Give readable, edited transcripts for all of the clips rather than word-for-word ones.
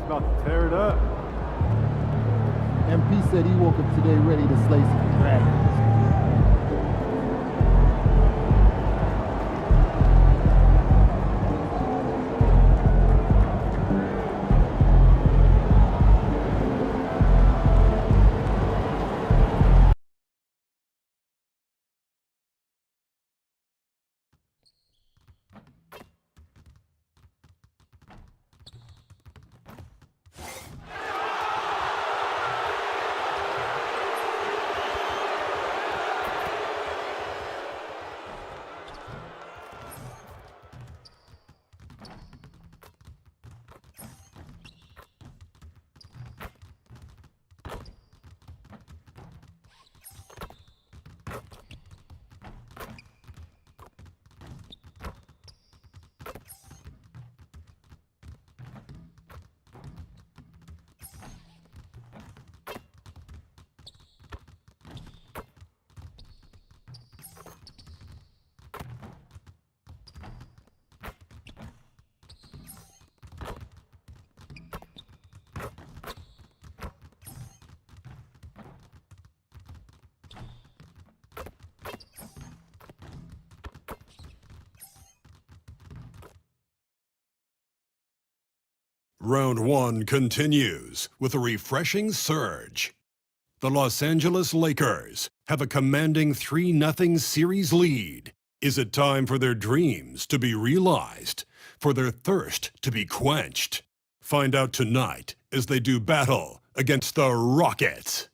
about to tear it up. MP said he woke up today ready to slay some dragons. Round 1 continues with a refreshing surge. The Los Angeles Lakers have a commanding 3-0 series lead. Is it time for their dreams to be realized, for their thirst to be quenched? Find out tonight as they do battle against the Rockets.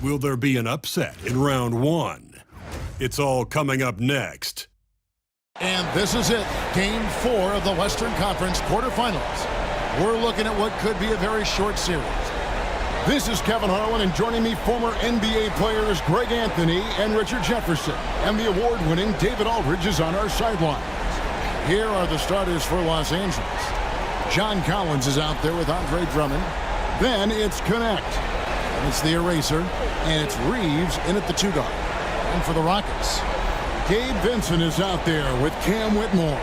Will there be an upset in round 1? It's all coming up next. And this is it, Game 4 of the Western Conference quarterfinals. We're looking at what could be a very short series. This is Kevin Harlan, and joining me, former NBA players Greg Anthony and Richard Jefferson. And the award-winning David Aldridge is on our sidelines. Here are the starters for Los Angeles. John Collins is out there with Andre Drummond. Then it's Connect. And it's the Eraser, and it's Reeves in at the 2-guard. And for the Rockets, Gabe Vincent is out there with Cam Whitmore.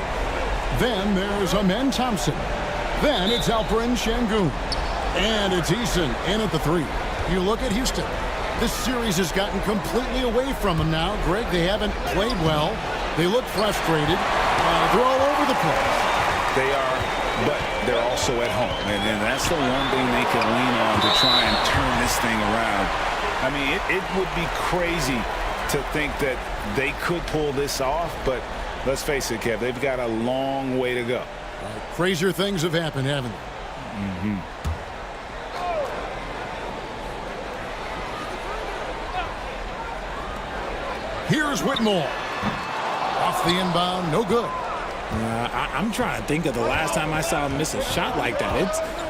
Then there's Amen Thompson. Then it's Alperen Şengün. And it's Eason in at the 3. You look at Houston. This series has gotten completely away from them now. Greg, they haven't played well. They look frustrated. They're all over the place. They are, but they're also at home. And that's the one thing they can lean on to try and turn this thing around. I mean, it would be crazy to think that they could pull this off, but let's face it, Kev, they've got a long way to go. Crazier things have happened, haven't they? Here's Whitmore. Off the inbound, no good. I'm trying to think of the last time I saw him miss a shot like that.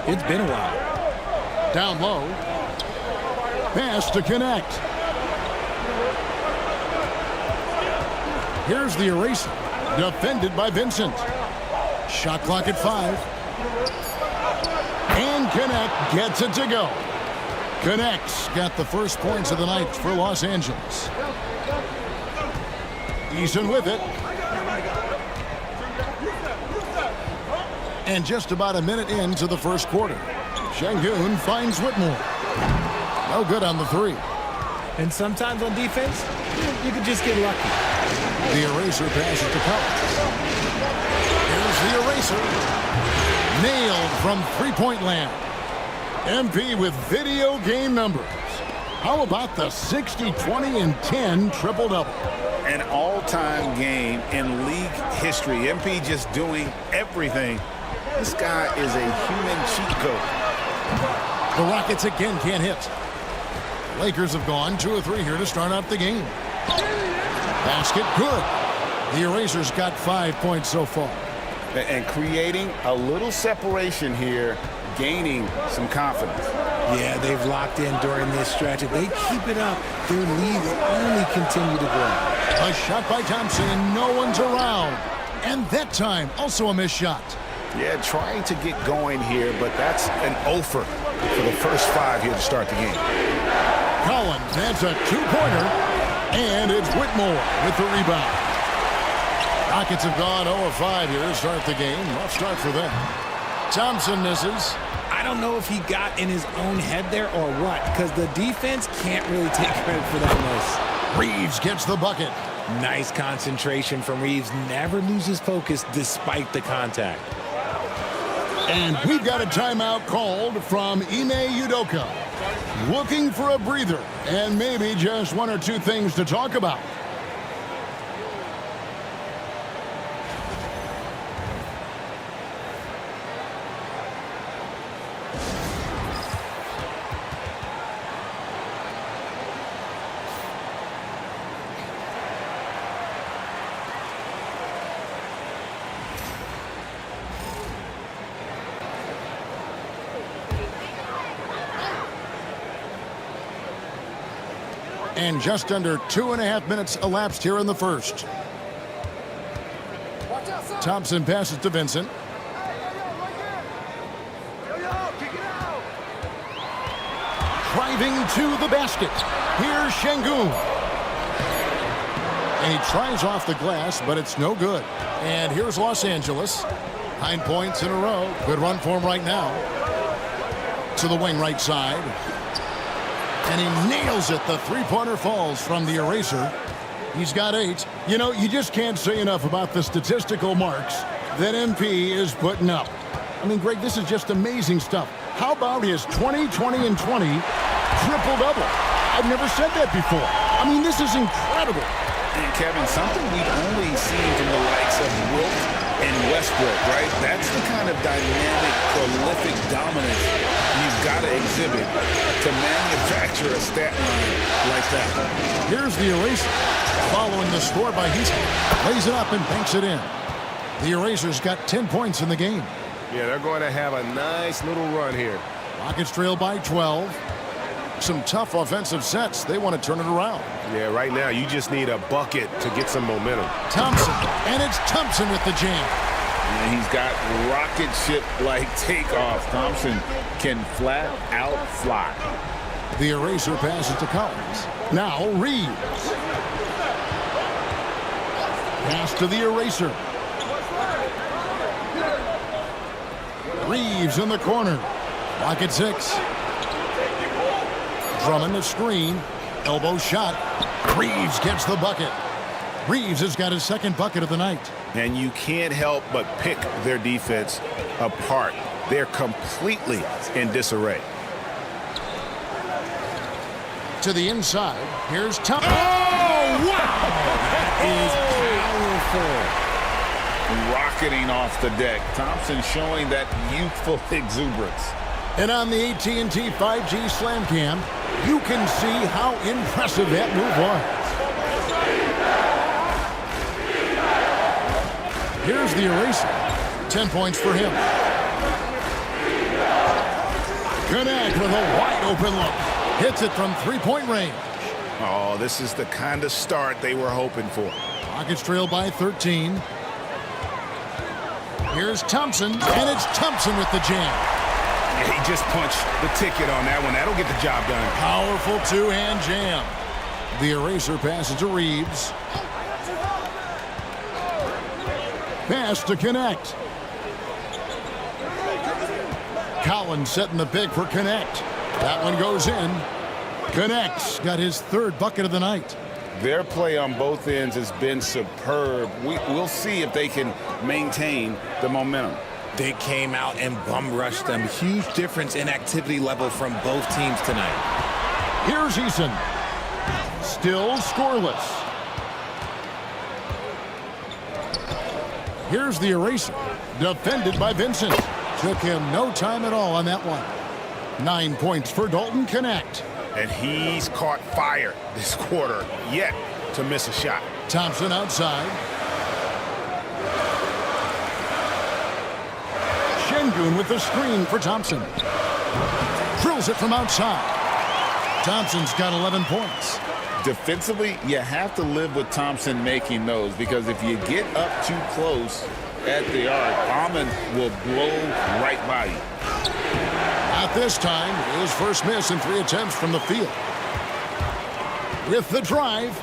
It's been a while. Down low. Pass to Connect. Here's the Eraser. Defended by Vincent. Shot clock at 5. And Connect gets it to go. Connect's got the first points of the night for Los Angeles. Eason with it. And just about a minute into the first quarter, Şengün finds Whitmore. No good on the 3. And sometimes on defense, you can just get lucky. The Eraser passes to Collins. Here's the Eraser. Nailed from three-point land. MP with video game numbers. How about the 60, 20, and 10 triple-double? An all-time game in league history. MP just doing everything. This guy is a human cheat code. The Rockets again can't hit. Lakers have gone 2 or 3 here to start out the game. Basket good. The Eraser's got 5 points so far. And creating a little separation here, gaining some confidence. Yeah, they've locked in during this stretch. If they keep it up, their lead will only continue to grow. A shot by Thompson, and no one's around. And that time, also a missed shot. Yeah, trying to get going here, but that's an offer for the first 5 here to start the game. Collins, that's a 2-pointer, and it's Whitmore with the rebound. Rockets have gone 0-5 here to start the game. Rough start for them. Thompson misses. I don't know if he got in his own head there or what, because the defense can't really take credit for that miss. Reeves gets the bucket. Nice concentration from Reeves. Never loses focus despite the contact. And we've got a timeout called from Ime Udoka. Looking for a breather and maybe just one or two things to talk about. And just under 2.5 minutes elapsed here in the first. Thompson passes to Vincent. Driving to the basket. Here's Şengün. And he tries off the glass, but it's no good. And here's Los Angeles. 9 points in a row. Good run for him right now. To the wing right side. And he nails it. The three-pointer falls from the eraser. He's got 8. You know, you just can't say enough about the statistical marks that MP is putting up. I mean, Greg, this is just amazing stuff. How about his 20, 20, and 20 triple-double? I've never said that before. I mean, this is incredible. And Kevin, something we've only seen from the likes of Wilt and Westbrook, right? That's the kind of dynamic, prolific dominance you've got to exhibit to manufacture a stat line like that. Here's the eraser. Following the score by Houston. Lays it up and banks it in. The eraser's got 10 points in the game. Yeah, they're going to have a nice little run here. Rockets trail by 12. Some tough offensive sets. They want to turn it around. Yeah, right now you just need a bucket to get some momentum. Thompson, and it's Thompson with the jam. And he's got rocket ship-like takeoff. Thompson can flat out fly. The eraser passes to Collins. Now Reeves. Pass to the eraser. Reeves in the corner. Rocket 6. Drummond the screen. Elbow shot. Reeves gets the bucket. Reeves has got his second bucket of the night. And you can't help but pick their defense apart. They're completely in disarray. To the inside. Here's Thompson. Oh, wow! That is powerful. Rocketing off the deck. Thompson showing that youthful exuberance. And on the AT&T 5G Slam Cam, you can see how impressive that move was. Here's the eraser. 10 points for him. Connect with a wide open look. Hits it from three-point range. Oh, this is the kind of start they were hoping for. Rockets trail by 13. Here's Thompson, and it's Thompson with the jam. He just punched the ticket on that one. That'll get the job done. Powerful two-hand jam. The eraser passes to Reeves. Pass to Connect. Collins setting the pick for Connect. That one goes in. Connect's got his third bucket of the night. Their play on both ends has been superb. We'll see if they can maintain the momentum. They came out and bum rushed them. Huge difference in activity level from both teams tonight. Here's Eason. Still scoreless. Here's the eraser. Defended by Vincent. Took him no time at all on that one. 9 points for Dalton Connect. And he's caught fire this quarter, yet to miss a shot. Thompson outside. Şengün with the screen for Thompson. Drills it from outside. Thompson's got 11 points. Defensively, you have to live with Thompson making those, because if you get up too close at the arc, Ahmed will blow right by you. At this time, his first miss in 3 attempts from the field. With the drive.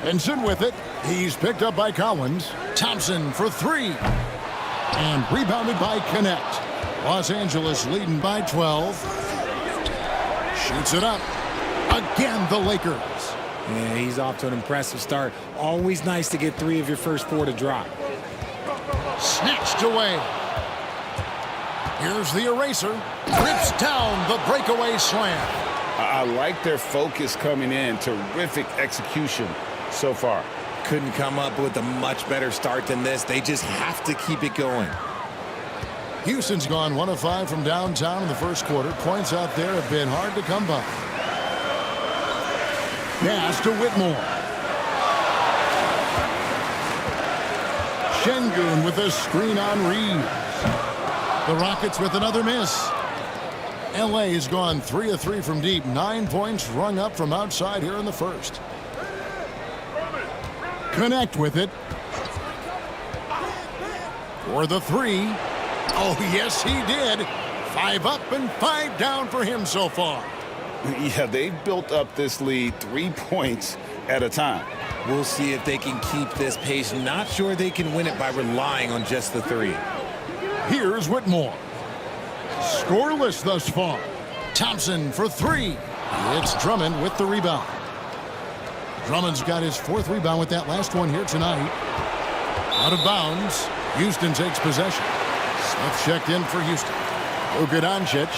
Benson with it. He's picked up by Collins. Thompson for 3. And rebounded by Connect. Los Angeles leading by 12. Shoots it up. Again, the Lakers. Yeah, he's off to an impressive start. Always nice to get 3 of your first 4 to drop. Snatched away. Here's the eraser. Rips down the breakaway slam. I like their focus coming in. Terrific execution so far. Couldn't come up with a much better start than this. They just have to keep it going. Houston's gone 1 of 5 from downtown in the first quarter. Points out there have been hard to come by. Pass to Whitmore. Şengün with a screen on Reeves. The Rockets with another miss. LA has gone 3 of 3 from deep. 9 points rung up from outside here in the first. Connect with it. For the 3. Oh, yes, he did. 5 up and 5 down for him so far. Yeah, they've built up this lead 3 points at a time. We'll see if they can keep this pace. Not sure they can win it by relying on just the 3. Here's Whitmore. Scoreless thus far. Thompson for 3. It's Drummond with the rebound. Drummond's got his 4th rebound with that last one here tonight. Out of bounds. Houston takes possession. Smith checked in for Houston. Luka Doncic,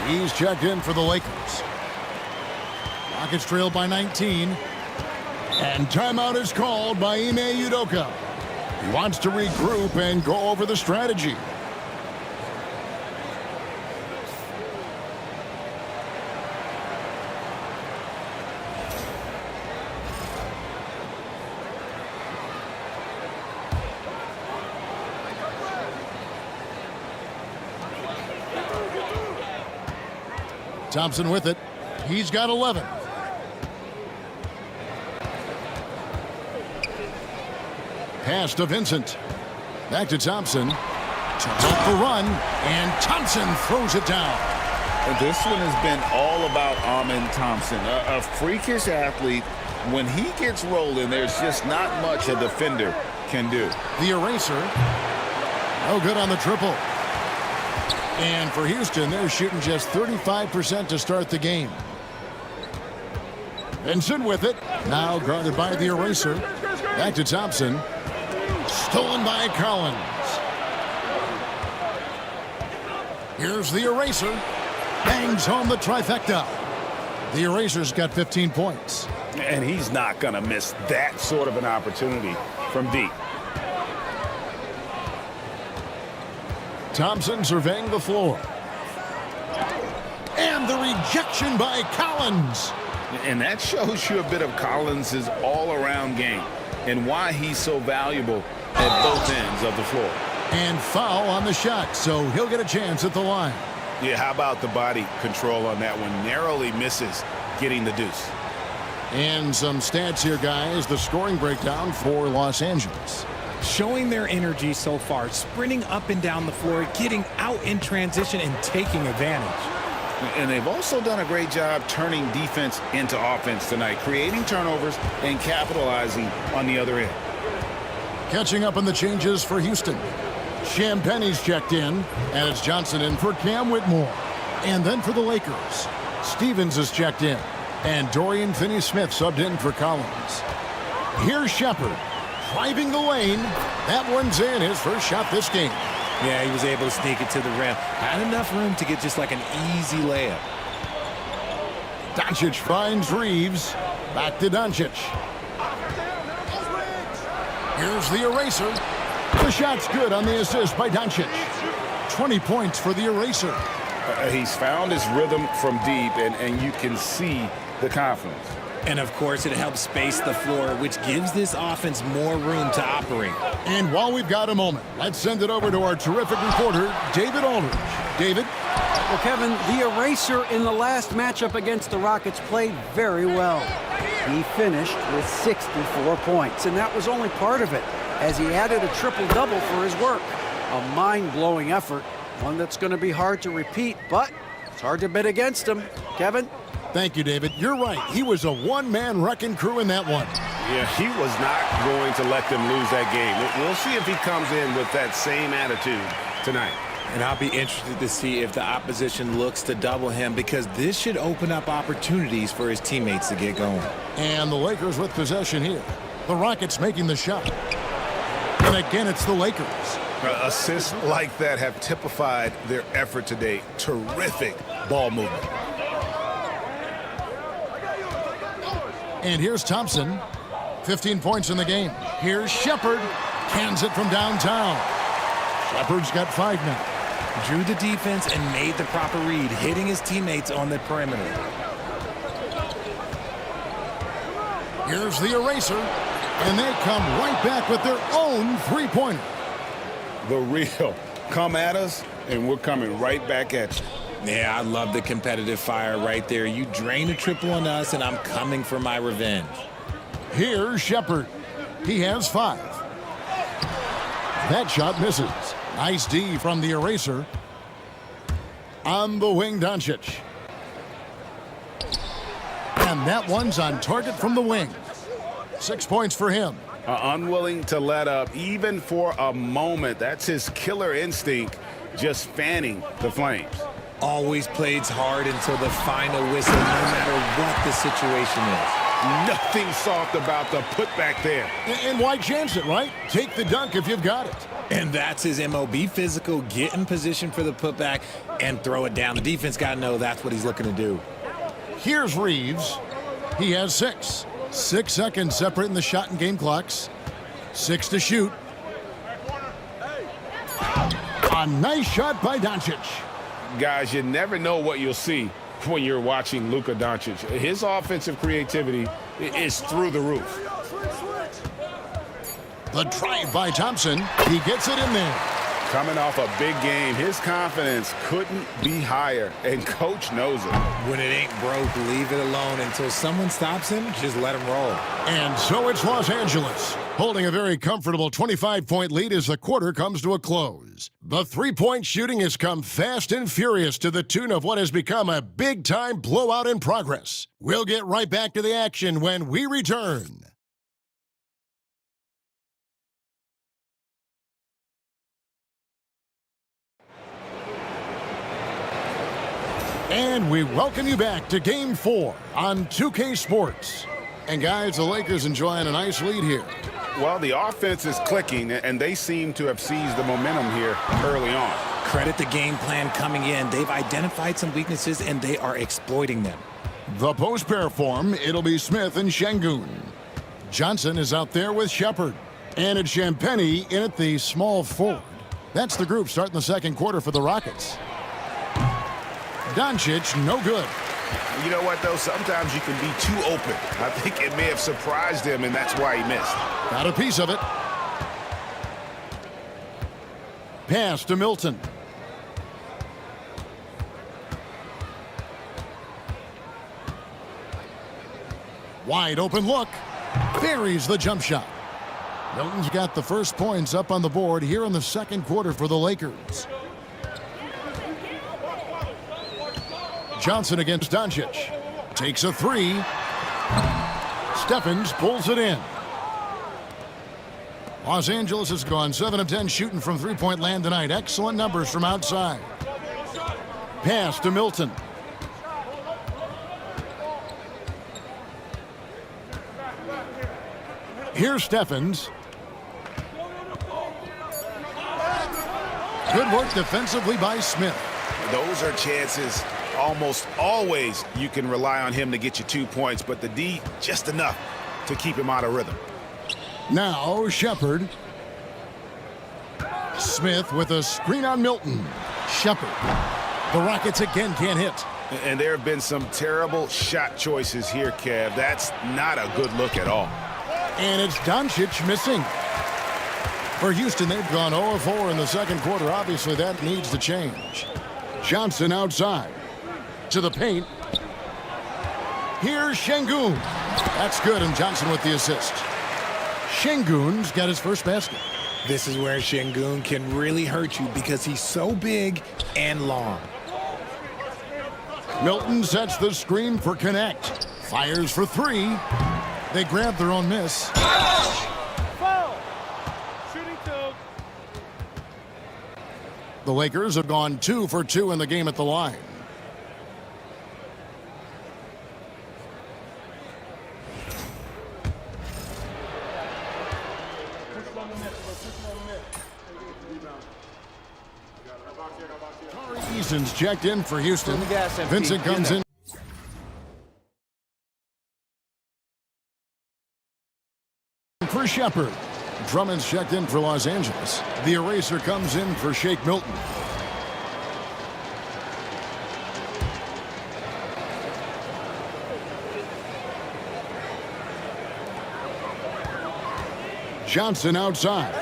he's checked in for the Lakers. Rockets trail by 19. And timeout is called by Ime Udoka. He wants to regroup and go over the strategy. Thompson with it. He's got 11. Pass to Vincent. Back to Thompson. Off the run, and Thompson throws it down. This one has been all about Amen Thompson, a freakish athlete. When he gets rolling, there's just not much a defender can do. The eraser. No good on the triple. And for Houston, they're shooting just 35% to start the game. Vincent with it. Now guarded by the eraser. Back to Thompson. Stolen by Collins. Here's the eraser. Bangs home the trifecta. The eraser's got 15 points. And he's not going to miss that sort of an opportunity from deep. Thompson surveying the floor. And the rejection by Collins. And that shows you a bit of Collins' all-around game and why he's so valuable at both ends of the floor. And foul on the shot, so he'll get a chance at the line. Yeah, how about the body control on that one? Narrowly misses getting the deuce. And some stats here, guys. The scoring breakdown for Los Angeles. Showing their energy so far, sprinting up and down the floor, getting out in transition and taking advantage. And they've also done a great job turning defense into offense tonight, creating turnovers and capitalizing on the other end. Catching up on the changes for Houston. Champagne's checked in, and it's Johnson in for Cam Whitmore. And then for the Lakers, Stevens is checked in, and Dorian Finney-Smith subbed in for Collins. Here's Shepard. Driving the lane. That one's in, his first shot this game. Yeah, he was able to sneak it to the rim. Had enough room to get just like an easy layup. Doncic finds Reeves. Back to Doncic. Here's the eraser. The shot's good on the assist by Doncic. 20 points for the eraser. He's found his rhythm from deep, and you can see the confidence. And, of course, it helps space the floor, which gives this offense more room to operate. And while we've got a moment, let's send it over to our terrific reporter, David Aldridge. David? Well, Kevin, the eraser in the last matchup against the Rockets played very well. He finished with 64 points, and that was only part of it, as he added a triple-double for his work. A mind-blowing effort, one that's going to be hard to repeat, but it's hard to bet against him. Kevin? Thank you, David. You're right. He was a one-man wrecking crew in that one. Yeah, he was not going to let them lose that game. We'll see if he comes in with that same attitude tonight. And I'll be interested to see if the opposition looks to double him, because this should open up opportunities for his teammates to get going. And the Lakers with possession here. The Rockets making the shot. And again, it's the Lakers. Assists like that have typified their effort today. Terrific ball movement. And here's Thompson. 15 points in the game. Here's Shepard. Cans it from downtown. Shepard's got 5 now. Drew the defense and made the proper read, hitting his teammates on the perimeter. Here's the eraser. And they come right back with their own three-pointer. The real. Come at us, and we're coming right back at you. Yeah, I love the competitive fire right there. You drain a triple on us, and I'm coming for my revenge. Here's Shepard. He has 5. That shot misses. Nice D from the eraser. On the wing, Doncic. And that one's on target from the wing. 6 points for him. Unwilling to let up, even for a moment. That's his killer instinct, just fanning the flames. Always plays hard until the final whistle, no matter what the situation is. Nothing soft about the putback there. And why chance it, right? Take the dunk if you've got it. And that's his MO. Be physical, get in position for the putback, and throw it down. The defense got to know that's what he's looking to do. Here's Reeves. He has 6. 6 seconds separating the shot and game clocks. 6 to shoot. A nice shot by Doncic. Guys, you never know what you'll see when you're watching Luka Doncic. His offensive creativity is through the roof. The drive by Thompson. He gets it in there. Coming off a big game, his confidence couldn't be higher, and coach knows it. When it ain't broke, leave it alone until someone stops him. Just let him roll. And so it's Los Angeles, holding a very comfortable 25-point lead as the quarter comes to a close. The three-point shooting has come fast and furious to the tune of what has become a big-time blowout in progress. We'll get right back to the action when we return. And we welcome you back to Game 4 on 2K Sports. And guys, the Lakers enjoying a nice lead here. Well, the offense is clicking, and they seem to have seized the momentum here early on. Credit the game plan coming in. They've identified some weaknesses, and they are exploiting them. The post pair form, it'll be Smith and Şengün. Johnson is out there with Shepard. And it's Champagnie in at the small forward. That's the group starting the second quarter for the Rockets. Doncic, no good. You know what, though? Sometimes you can be too open. I think it may have surprised him, and that's why he missed. Got a piece of it. Pass to Milton. Wide open look. Buries the jump shot. Milton's got the first points up on the board here in the second quarter for the Lakers. Johnson against Doncic. Takes a 3. Stephens pulls it in. Los Angeles has gone 7 of 10 shooting from three-point land tonight. Excellent numbers from outside. Pass to Milton. Here's Stephens. Good work defensively by Smith. Those are chances. Almost always you can rely on him to get you 2 points, but the D, just enough to keep him out of rhythm. Now Shepard. Smith with a screen on Milton. Shepard. The Rockets again can't hit. And there have been some terrible shot choices here, Kev. That's not a good look at all. And it's Doncic missing. For Houston, they've gone 0-4 in the second quarter. Obviously, that needs to change. Johnson outside. To the paint. Here's Şengün. That's good, and Johnson with the assist. Şengün's got his first basket. This is where Şengün can really hurt you because he's so big and long. Milton sets the screen for Connect. Fires for 3. They grab their own miss. The Lakers have gone 2 for 2 in the game at the line. Easton's checked in for Houston. Vincent comes in for Shepard. Drummond's checked in for Los Angeles. The eraser comes in for Shake Milton. Johnson outside.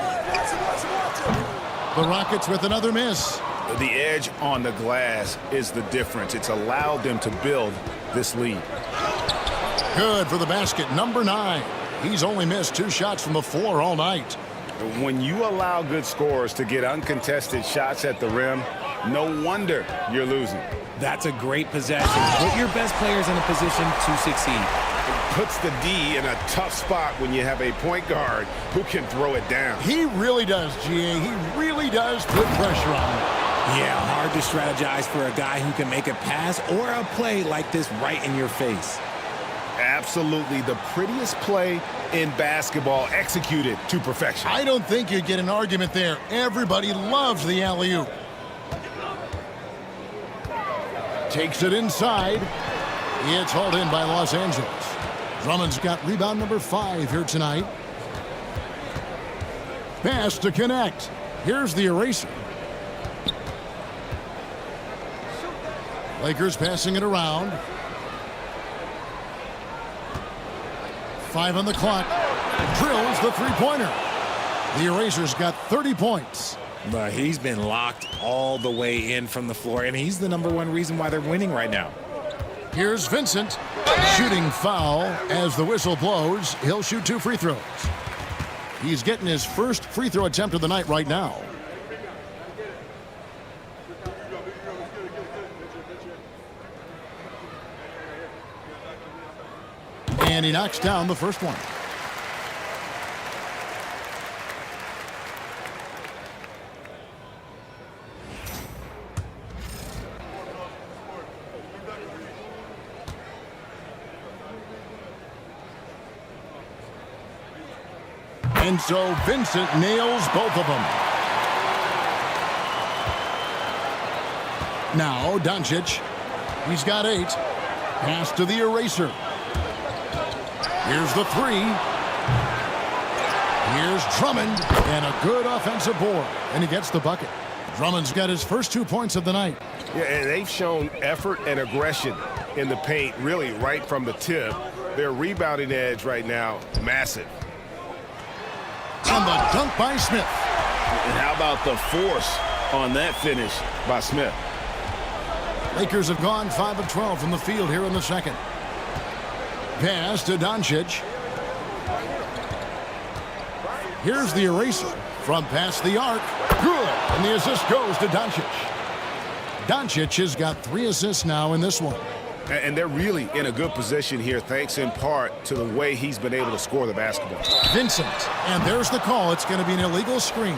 The Rockets with another miss. The edge on the glass is the difference. It's allowed them to build this lead. Good for the basket, number 9. He's only missed 2 shots from the floor all night. When you allow good scorers to get uncontested shots at the rim, no wonder you're losing. That's a great possession. Put your best players in a position to succeed. It puts the D in a tough spot when you have a point guard who can throw it down. He really does, GA. He really does put pressure on him. Yeah, hard to strategize for a guy who can make a pass or a play like this right in your face. Absolutely the prettiest play in basketball, executed to perfection. I don't think you'd get an argument there. Everybody loves the alley-oop. Takes it inside. It's hauled in by Los Angeles. Drummond's got rebound number 5 here tonight. Pass to connect. Here's the eraser. Lakers passing it around. 5 on the clock. Drills the three-pointer. The eraser's got 30 points. But he's been locked all the way in from the floor, and he's the #1 reason why they're winning right now. Here's Vincent. Shooting foul as the whistle blows. He'll shoot 2 free throws. He's getting his first free throw attempt of the night right now. And he knocks down the first one. And so Vincent nails both of them. Now Doncic. He's got 8. Pass to the eraser. Here's the 3. Here's Drummond. And a good offensive board. And he gets the bucket. Drummond's got his first 2 points of the night. Yeah, and they've shown effort and aggression in the paint, really right from the tip. Their rebounding edge right now, massive. And the dunk by Smith. And how about the force on that finish by Smith? Lakers have gone 5 of 12 from the field here in the second. Pass to Doncic. Here's the eraser from past the arc. Good. And the assist goes to Doncic. Doncic has got 3 assists now in this one. And they're really in a good position here, thanks in part to the way he's been able to score the basketball. Vincent. And there's the call. It's going to be an illegal screen.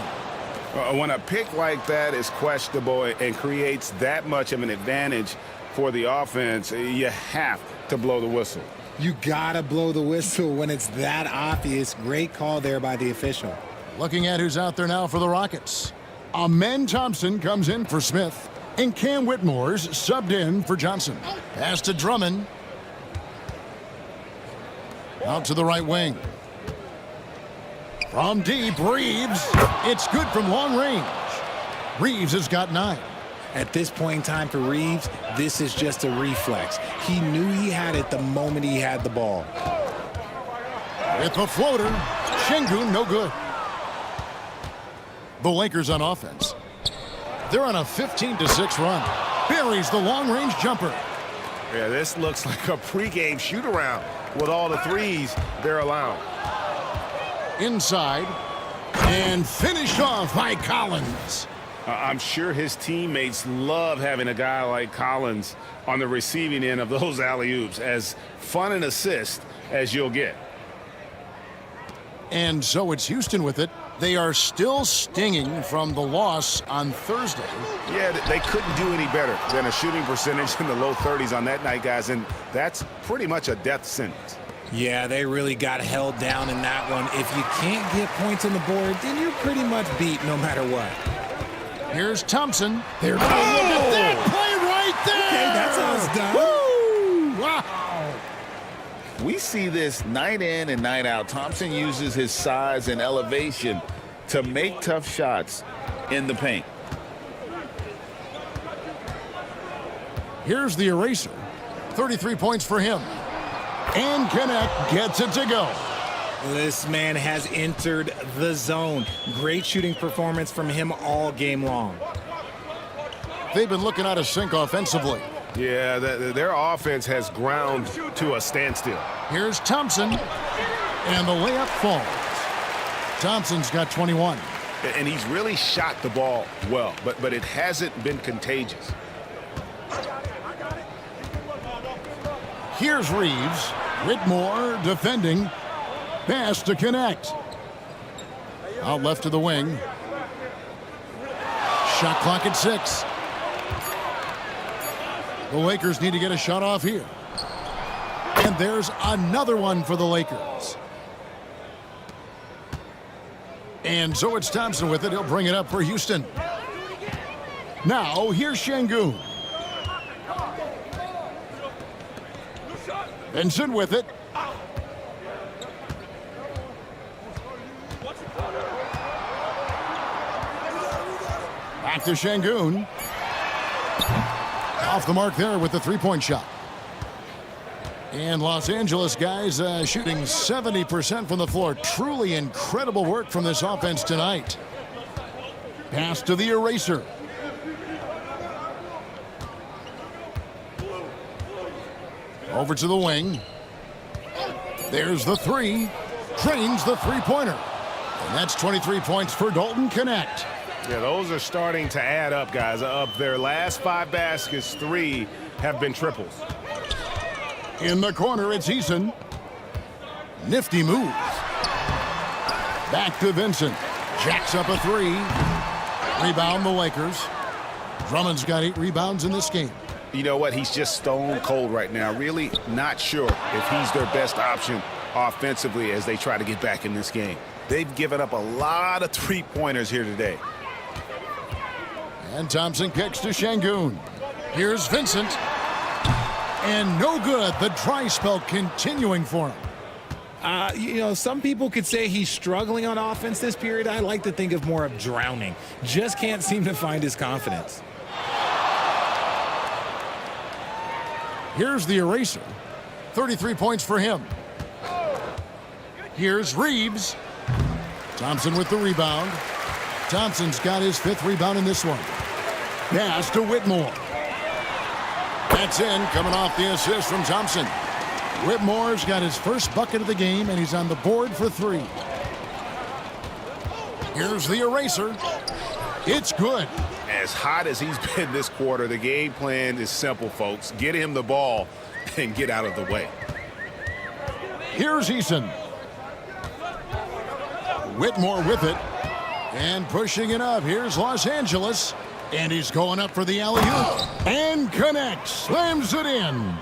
When a pick like that is questionable and creates that much of an advantage for the offense, you have to blow the whistle. You gotta blow the whistle when it's that obvious. Great call there by the official. Looking at who's out there now for the Rockets. Amen Thompson comes in for Smith. And Cam Whitmore's subbed in for Johnson. Pass to Drummond. Out to the right wing. From deep, Reeves. It's good from long range. Reeves has got 9. At this point in time for Reeves, this is just a reflex. He knew he had it the moment he had the ball. With the floater, Şengün no good. The Lakers on offense. They're on a 15-6 run. Buries the long-range jumper. Yeah, this looks like a pregame shoot-around with all the threes they're allowing. Inside. And finished off by Collins. I'm sure his teammates love having a guy like Collins on the receiving end of those alley-oops. As fun an assist as you'll get. And so it's Houston with it. They are still stinging from the loss on Thursday. Yeah, they couldn't do any better than a shooting percentage in the low 30s on that night, guys, and that's pretty much a death sentence. Yeah, they really got held down in that one. If you can't get points on the board, then you're pretty much beat no matter what. Here's Thompson. They're going to look at that play right there. Okay, that's how it's done. Woo! Wow. We see this night in and night out. Thompson uses his size and elevation to make tough shots in the paint. Here's the eraser. 33 points for him. And Connect gets it to go. This man has entered the zone. Great shooting performance from him all game long. They've been looking out of sync offensively. Yeah, their offense has ground to a standstill. Here's Thompson, and the layup falls. Thompson's got 21. And he's really shot the ball well, but it hasn't been contagious. Here's Reeves. Whitmore defending. Pass to Connect. Out left to the wing. Shot clock at 6. The Lakers need to get a shot off here. And there's another one for the Lakers. And so it's Thompson with it. He'll bring it up for Houston. Now, here's Şengün. Vincent with it. Back to Şengün. Off the mark there with the three-point shot. And Los Angeles guys shooting 70% from the floor. Truly incredible work from this offense tonight. Pass to the eraser. Over to the wing. There's the three. Drains the three-pointer. And that's 23 points for Dalton Connect. Yeah, those are starting to add up, guys. Of their last 5 baskets, 3 have been triples. In the corner, it's Eason. Nifty moves. Back to Vincent. Jacks up a 3. Rebound the Lakers. Drummond's got 8 rebounds in this game. You know what? He's just stone cold right now. Really not sure if he's their best option offensively as they try to get back in this game. They've given up a lot of three-pointers here today. And Thompson kicks to Şengün. Here's Vincent. And no good. The dry spell continuing for him. You know, some people could say he's struggling on offense this period. I like to think of more of drowning. Just can't seem to find his confidence. Here's the eraser. 33 points for him. Here's Reeves. Thompson with the rebound. Thompson's got his 5th rebound in this one. Pass to Whitmore. That's in, coming off the assist from Thompson. Whitmore's got his first bucket of the game, and he's on the board for 3. Here's the eraser. It's good. As hot as he's been this quarter, the game plan is simple, folks. Get him the ball and get out of the way. Here's Eason. Whitmore with it. And pushing it up. Here's Los Angeles. And he's going up for the alley-oop. And connects. Slams it in.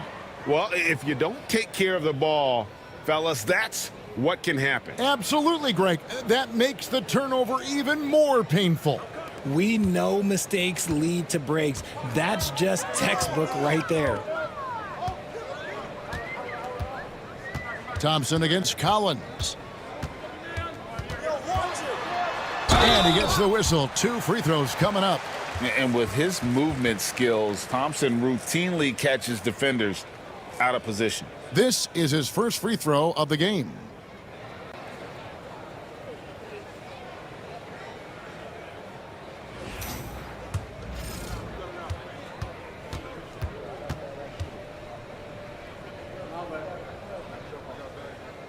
Well, if you don't take care of the ball, fellas, that's what can happen. Absolutely, Greg. That makes the turnover even more painful. We know mistakes lead to breaks. That's just textbook right there. Thompson against Collins. And he gets the whistle. 2 free throws coming up. And with his movement skills, Thompson routinely catches defenders out of position. This is his first free throw of the game.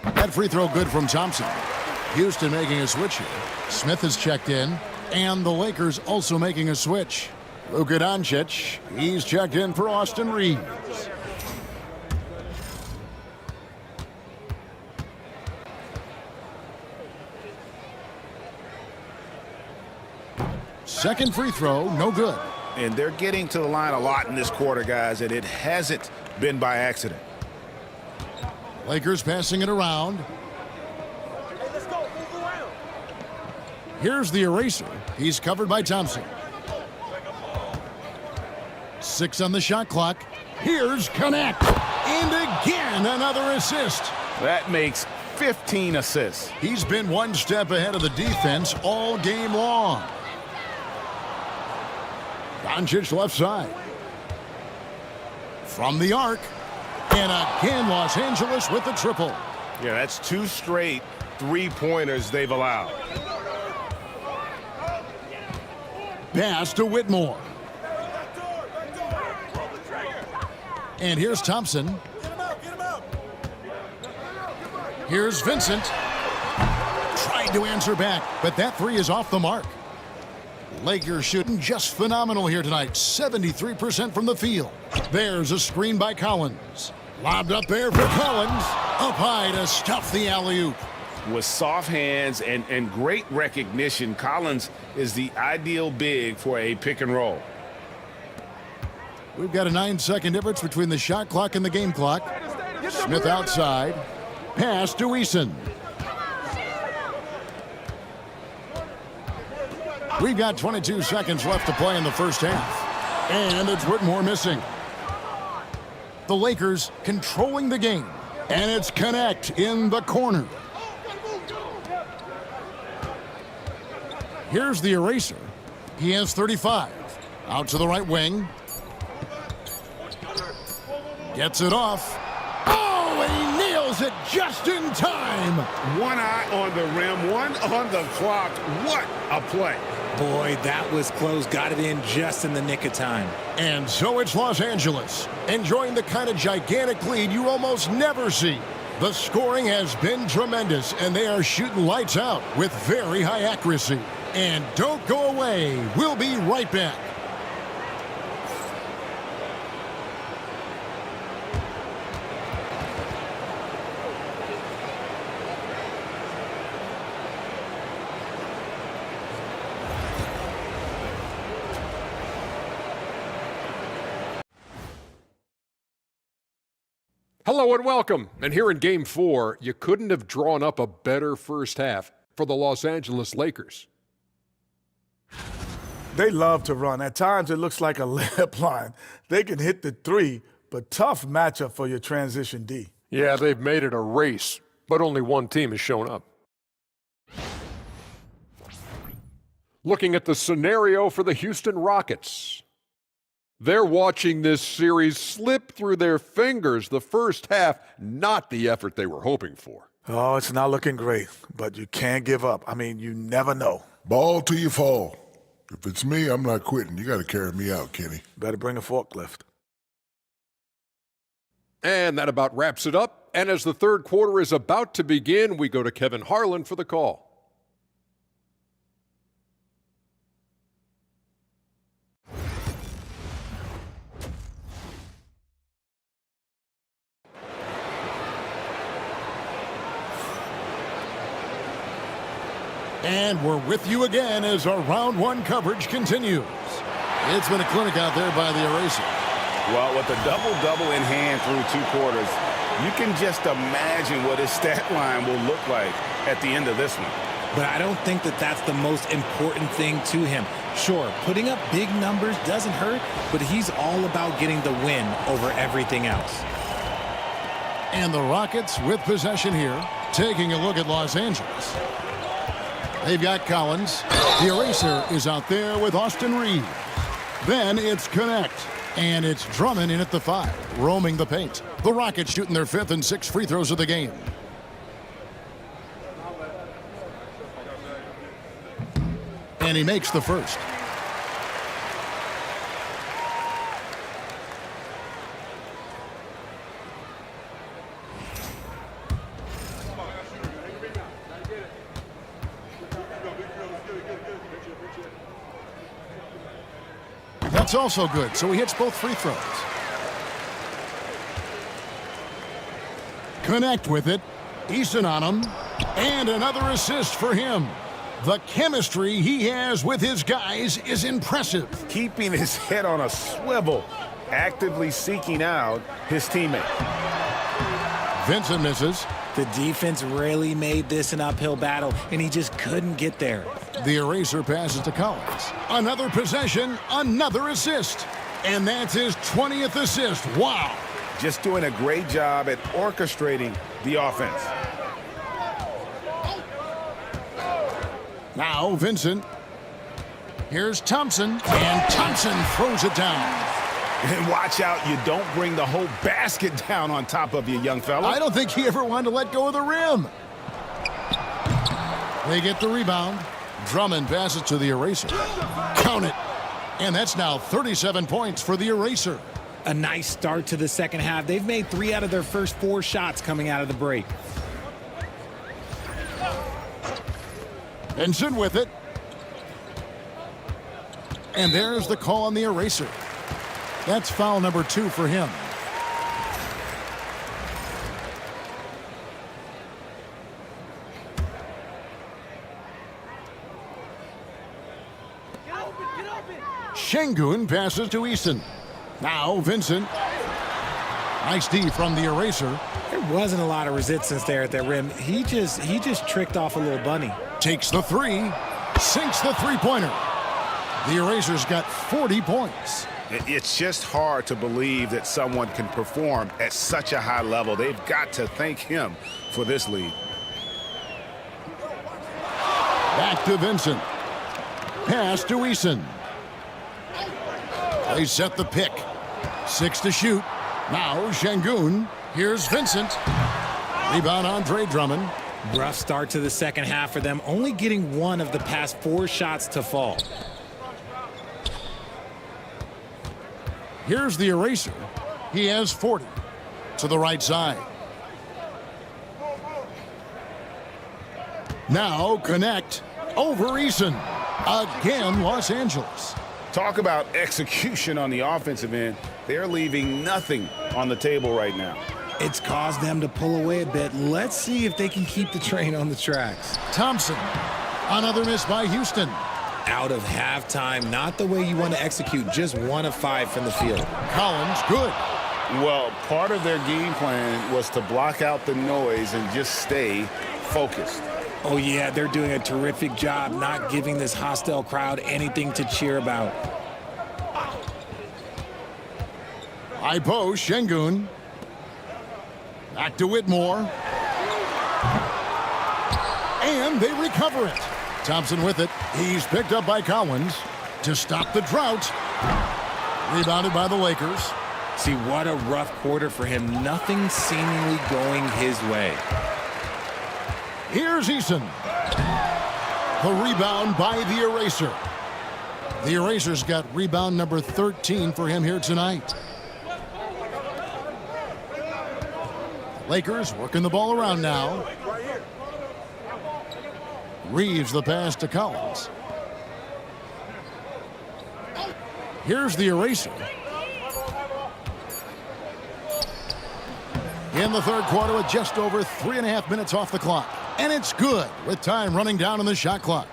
That free throw good from Thompson. Houston making a switch here. Smith has checked in, and the Lakers also making a switch. Luka Doncic, he's checked in for Austin Reeves. Second free throw, no good. And they're getting to the line a lot in this quarter, guys, and it hasn't been by accident. Lakers passing it around. Here's the eraser. He's covered by Thompson. 6 on the shot clock. Here's Connect. And again, another assist. That makes 15 assists. He's been one step ahead of the defense all game long. Doncic left side. From the arc. And again, Los Angeles with the triple. Yeah, that's 2 straight three-pointers they've allowed. Pass to Whitmore. And here's Thompson. Here's Vincent. Tried to answer back, but that three is off the mark. Lakers shooting just phenomenal here tonight. 73% from the field. There's a screen by Collins. Lobbed up there for Collins. Up high to stuff the alley-oop. With soft hands and great recognition, Collins is the ideal big for a pick and roll. We've got a 9-second difference between the shot clock and the game clock. Smith outside. Pass to Eason. We've got 22 seconds left to play in the first half. And it's Whitmore missing. The Lakers controlling the game. And it's Connect in the corner. Here's the eraser. He has 35. Out to the right wing. Gets it off. Oh, and he nails it just in time. One eye on the rim, one on the clock. What a play. Boy, that was close. Got it in just in the nick of time. And so it's Los Angeles, enjoying the kind of gigantic lead you almost never see. The scoring has been tremendous, and they are shooting lights out with very high accuracy. And don't go away. We'll be right back. Hello and welcome. And here in Game 4, you couldn't have drawn up a better first half for the Los Angeles Lakers. They love to run. At times, it looks like a layup line. They can hit the three, but tough matchup for your transition D. Yeah, they've made it a race, but only one team has shown up. Looking at the scenario for the Houston Rockets. They're watching this series slip through their fingers. The first half, not the effort they were hoping for. Oh, it's not looking great, but you can't give up. I mean, you never know. Ball till you fall. If it's me, I'm not quitting. You got to carry me out, Kenny. Better bring a forklift. And that about wraps it up. And as the third quarter is about to begin, we go to Kevin Harlan for the call. And we're with you again as our round one coverage continues. It's been a clinic out there by the eraser. Well, with a double-double in hand through 2 quarters, you can just imagine what his stat line will look like at the end of this one. But I don't think that that's the most important thing to him. Sure, putting up big numbers doesn't hurt, but he's all about getting the win over everything else. And the Rockets with possession here, taking a look at Los Angeles. They've got Collins. The eraser is out there with Austin Reed. Then it's Connect. And it's Drummond in at the 5, roaming the paint. The Rockets shooting their 5th and 6th free throws of the game. And he makes the first. That's also good, so he hits both free throws. Connect with it. Eason on him. And another assist for him. The chemistry he has with his guys is impressive. Keeping his head on a swivel, actively seeking out his teammate. Vincent misses. The defense really made this an uphill battle, and he just couldn't get there. The eraser passes to Collins. Another possession, another assist. And that's his 20th assist. Wow. Just doing a great job at orchestrating the offense. Now Vincent. Here's Thompson. And Thompson throws it down. And watch out, you don't bring the whole basket down on top of you, young fella. I don't think he ever wanted to let go of the rim. They get the rebound. Drummond passes to the eraser. Count it. And that's now 37 points for the eraser. A nice start to the second half. They've made 3 out of their first 4 shots coming out of the break. Vincent with it. And there's the call on the eraser. That's foul number 2 for him. Şengün passes to Eason. Now Vincent. Nice D from the eraser. There wasn't a lot of resistance there at that rim. He just tricked off a little bunny. Takes the 3. Sinks the three-pointer. The eraser's got 40 points. It's just hard to believe that someone can perform at such a high level. They've got to thank him for this lead. Back to Vincent. Pass to Eason. They set the pick. 6 to shoot. Now Şengün. Here's Vincent. Rebound Andre Drummond. Rough start to the second half for them, only getting 1 of the past 4 shots to fall. Here's the eraser. He has 40. To the right side. Now connect. Over Eason. Again, Los Angeles. Talk about execution on the offensive end. They're leaving nothing on the table right now. It's caused them to pull away a bit. Let's see if they can keep the train on the tracks. Thompson. Another miss by Houston. Out of halftime, not the way you want to execute, just 1 of 5 from the field. Collins, good. Well, part of their game plan was to block out the noise and just stay focused. Oh yeah, they're doing a terrific job not giving this hostile crowd anything to cheer about. High post, Şengün. Back to Whitmore. And they recover it. Thompson with it. He's picked up by Collins to stop the drought. Rebounded by the Lakers. See, what a rough quarter for him. Nothing seemingly going his way. Here's Eason. The rebound by the eraser. The eraser's got rebound number 13 for him here tonight. Lakers working the ball around now. Reeves the pass to Collins. Here's the eraser. In the third quarter with just over 3.5 minutes off the clock. And it's good with time running down on the shot clock.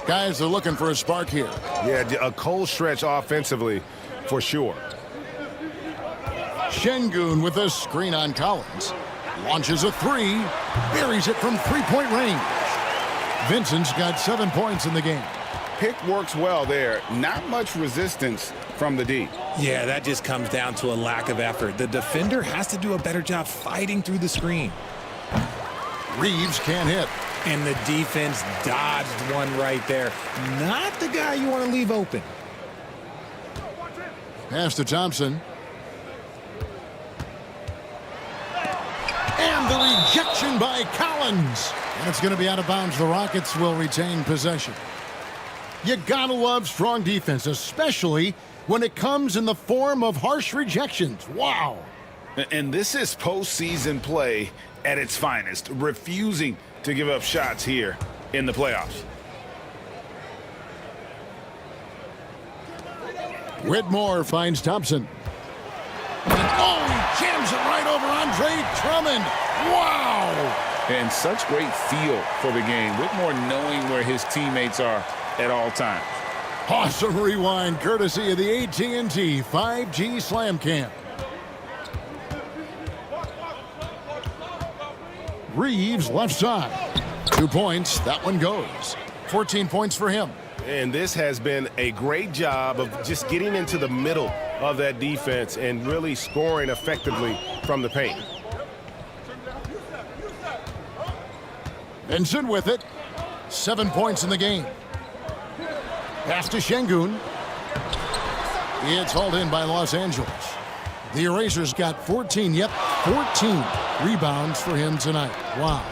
Guys are looking for a spark here. Yeah, a cold stretch offensively for sure. Şengün with a screen on Collins. Launches a 3. Buries it from 3-point range. Vincent's got 7 points in the game. Pick works well there. Not much resistance from the D. Yeah, that just comes down to a lack of effort. The defender has to do a better job fighting through the screen. Reeves can't hit. And the defense dodged one right there. Not the guy you want to leave open. Pass to Thompson. And the rejection by Collins. And it's going to be out of bounds. The Rockets will retain possession. You gotta love strong defense, especially when it comes in the form of harsh rejections. Wow. And this is postseason play at its finest, refusing to give up shots here in the playoffs. Whitmore finds Thompson. And, oh, he jams it right over Andre Drummond. Wow! And such great feel for the game. Whitmore knowing where his teammates are at all times. Awesome rewind courtesy of the AT&T 5G Slam Cam. Reeves left side. 2 points. That one goes. 14 points for him. And this has been a great job of just getting into the middle of that defense and really scoring effectively from the paint. Vincent with it. 7 points in the game. Pass to Şengün. It's hauled in by Los Angeles. The Erasers got 14 rebounds for him tonight. Wow.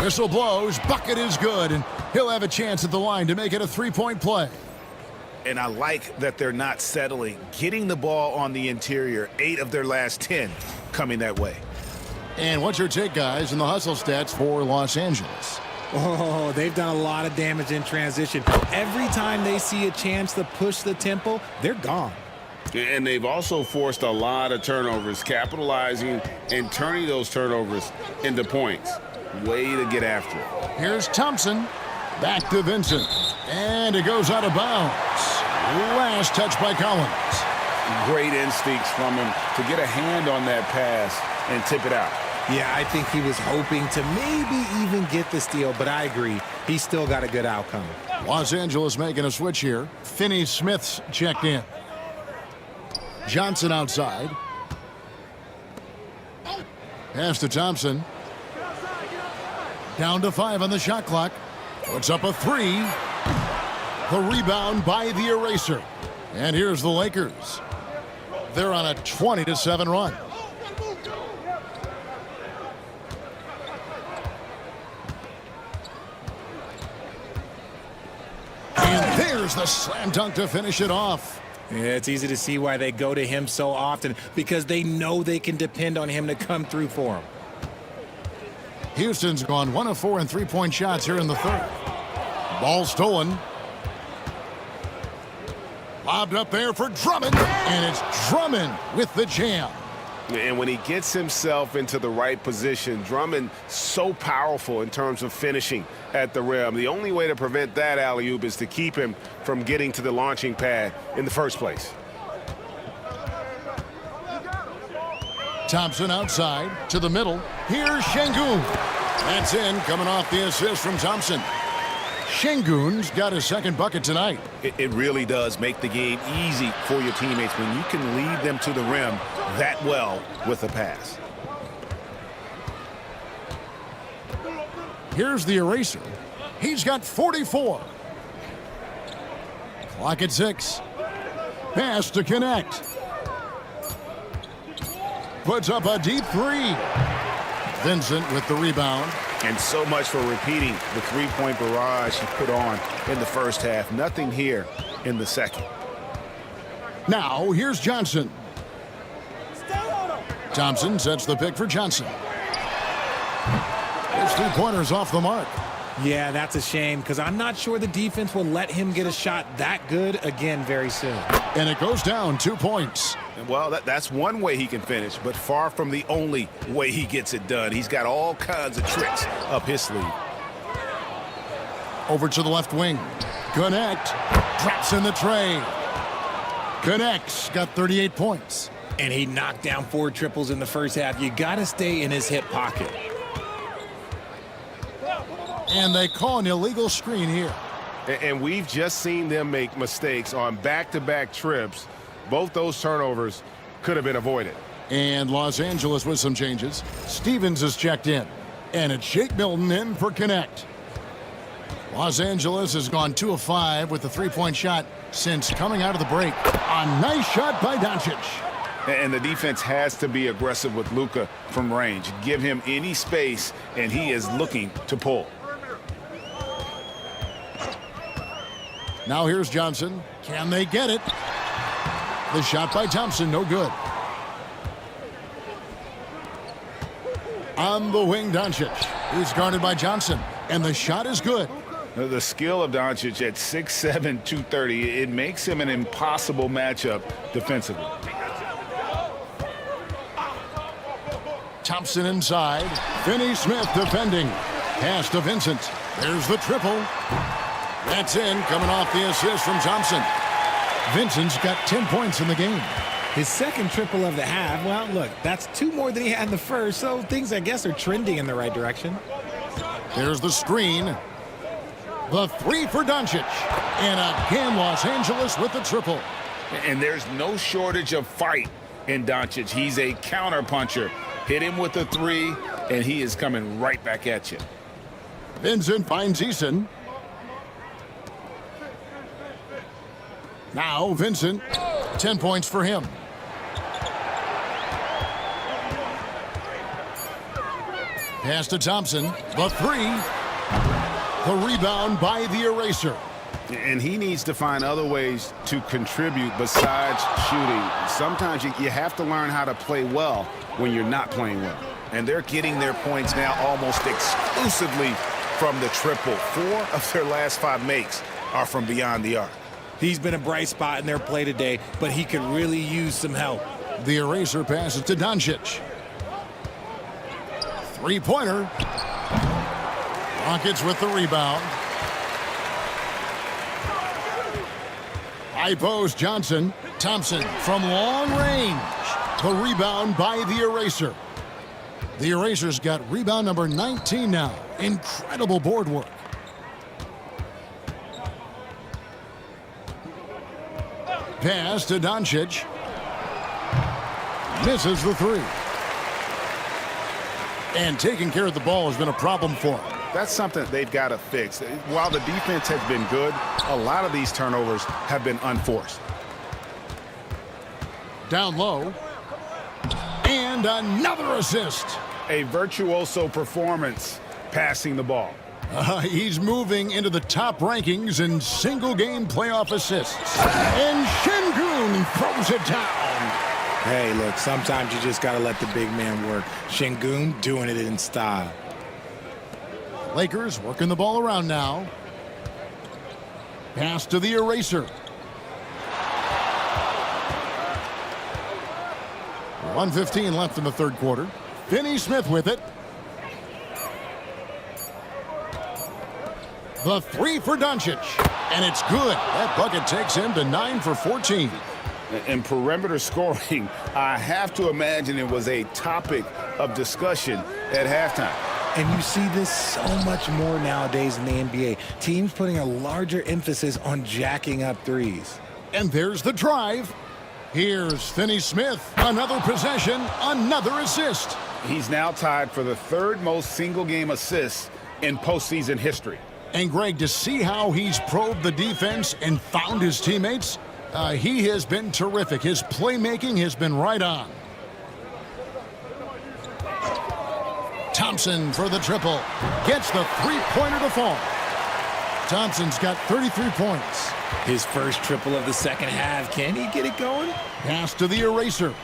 Whistle blows. Bucket is good, and he'll have a chance at the line to make it a three-point play. And I like that they're not settling. Getting the ball on the interior, 8 of their last 10 coming that way. And what's your take, guys, in the hustle stats for Los Angeles? Oh, they've done a lot of damage in transition. Every time they see a chance to push the tempo, they're gone. And they've also forced a lot of turnovers, capitalizing and turning those turnovers into points. Way to get after it. Here's Thompson. Back to Vincent. And it goes out of bounds. Last touch by Collins. Great instincts from him to get a hand on that pass and tip it out. Yeah, I think he was hoping to maybe even get the steal, but I agree. He's still got a good outcome. Los Angeles making a switch here. Finney-Smith's checked in. Johnson outside. Pass to Thompson. Down to 5 on the shot clock. Puts up a 3. The rebound by the Eraser. And here's the Lakers. They're on a 20-7 run. And there's the slam dunk to finish it off. Yeah, it's easy to see why they go to him so often, because they know they can depend on him to come through for them. Houston's gone 1 of 4 in three-point shots here in the third. Ball stolen. Lobbed up there for Drummond, and it's Drummond with the jam. And when he gets himself into the right position, Drummond so powerful in terms of finishing at the rim. The only way to prevent that alley-oop is to keep him from getting to the launching pad in the first place. Thompson outside to the middle. Here's Şengün. That's in, coming off the assist from Thompson. Şengün's got his second bucket tonight. It really does make the game easy for your teammates when you can lead them to the rim that well with a pass. Here's the Eraser. He's got 44. Clock at 6. Pass to connect. Puts up a deep 3. Vincent with the rebound. And so much for repeating the three-point barrage he put on in the first half. Nothing here in the second. Now, here's Johnson. Thompson sets the pick for Johnson. His three-pointer's off the mark. Yeah, that's a shame, because I'm not sure the defense will let him get a shot that good again very soon. And it goes down 2 points. Well, that's one way he can finish, but far from the only way he gets it done. He's got all kinds of tricks up his sleeve. Over to the left wing. Connect. Drops in the tray. Connects. Got 38 points. And he knocked down 4 triples in the first half. You got to stay in his hip pocket. And they call an illegal screen here. And we've just seen them make mistakes on back-to-back trips. Both those turnovers could have been avoided. And Los Angeles with some changes. Stevens is checked in. And it's Shake Milton in for connect. Los Angeles has gone 2 of 5 with the three-point shot since coming out of the break. A nice shot by Doncic. And the defense has to be aggressive with Luka from range. Give him any space, and he is looking to pull. Now here's Johnson. Can they get it? The shot by Thompson, no good. On the wing, Doncic. He's guarded by Johnson, and the shot is good. The skill of Doncic at 6'7", 230, it makes him an impossible matchup defensively. Thompson inside. Finney-Smith defending. Pass to Vincent. There's the triple. That's in, coming off the assist from Thompson. Vincent's got 10 points in the game. His second triple of the half. Well, look, that's 2 more than he had in the first, so things, I guess, are trending in the right direction. There's the screen. The 3 for Doncic. And again, Los Angeles with the triple. And there's no shortage of fight in Doncic. He's a counter-puncher. Hit him with a 3, and he is coming right back at you. Vincent finds Eason. Now Vincent, 10 points for him. Pass to Thompson, the 3. The rebound by the eraser. And he needs to find other ways to contribute besides shooting. Sometimes you have to learn how to play well when you're not playing well. And they're getting their points now almost exclusively from the triple. 4 of their last 5 makes are from beyond the arc. He's been a bright spot in their play today, but he could really use some help. The eraser passes to Doncic. 3-pointer. Rockets with the rebound. High post Johnson. Thompson from long range. The rebound by the eraser. The eraser's got rebound number 19 now. Incredible board work. Pass to Doncic. Misses the 3. And taking care of the ball has been a problem for him. That's something they've got to fix. While the defense has been good, a lot of these turnovers have been unforced. Down low. And another assist. A virtuoso performance passing the ball. He's moving into the top rankings in single-game playoff assists. And Şengün throws it down. Hey, look, sometimes you just got to let the big man work. Şengün doing it in style. Lakers working the ball around now. Pass to the eraser. 1:15 left in the third quarter. Finney-Smith with it. The 3 for Doncic. And it's good. That bucket takes him to 9 for 14. In perimeter scoring, I have to imagine it was a topic of discussion at halftime. And you see this so much more nowadays in the NBA. Teams putting a larger emphasis on jacking up threes. And there's the drive. Here's Finney-Smith. Another possession, another assist. He's now tied for the 3rd most single-game assists in postseason history. And Greg, to see how he's probed the defense and found his teammates, he has been terrific. His playmaking has been right on. Thompson for the triple. Gets the 3-pointer to fall. Thompson's got 33 points. His first triple of the second half. Can he get it going? Pass to the eraser.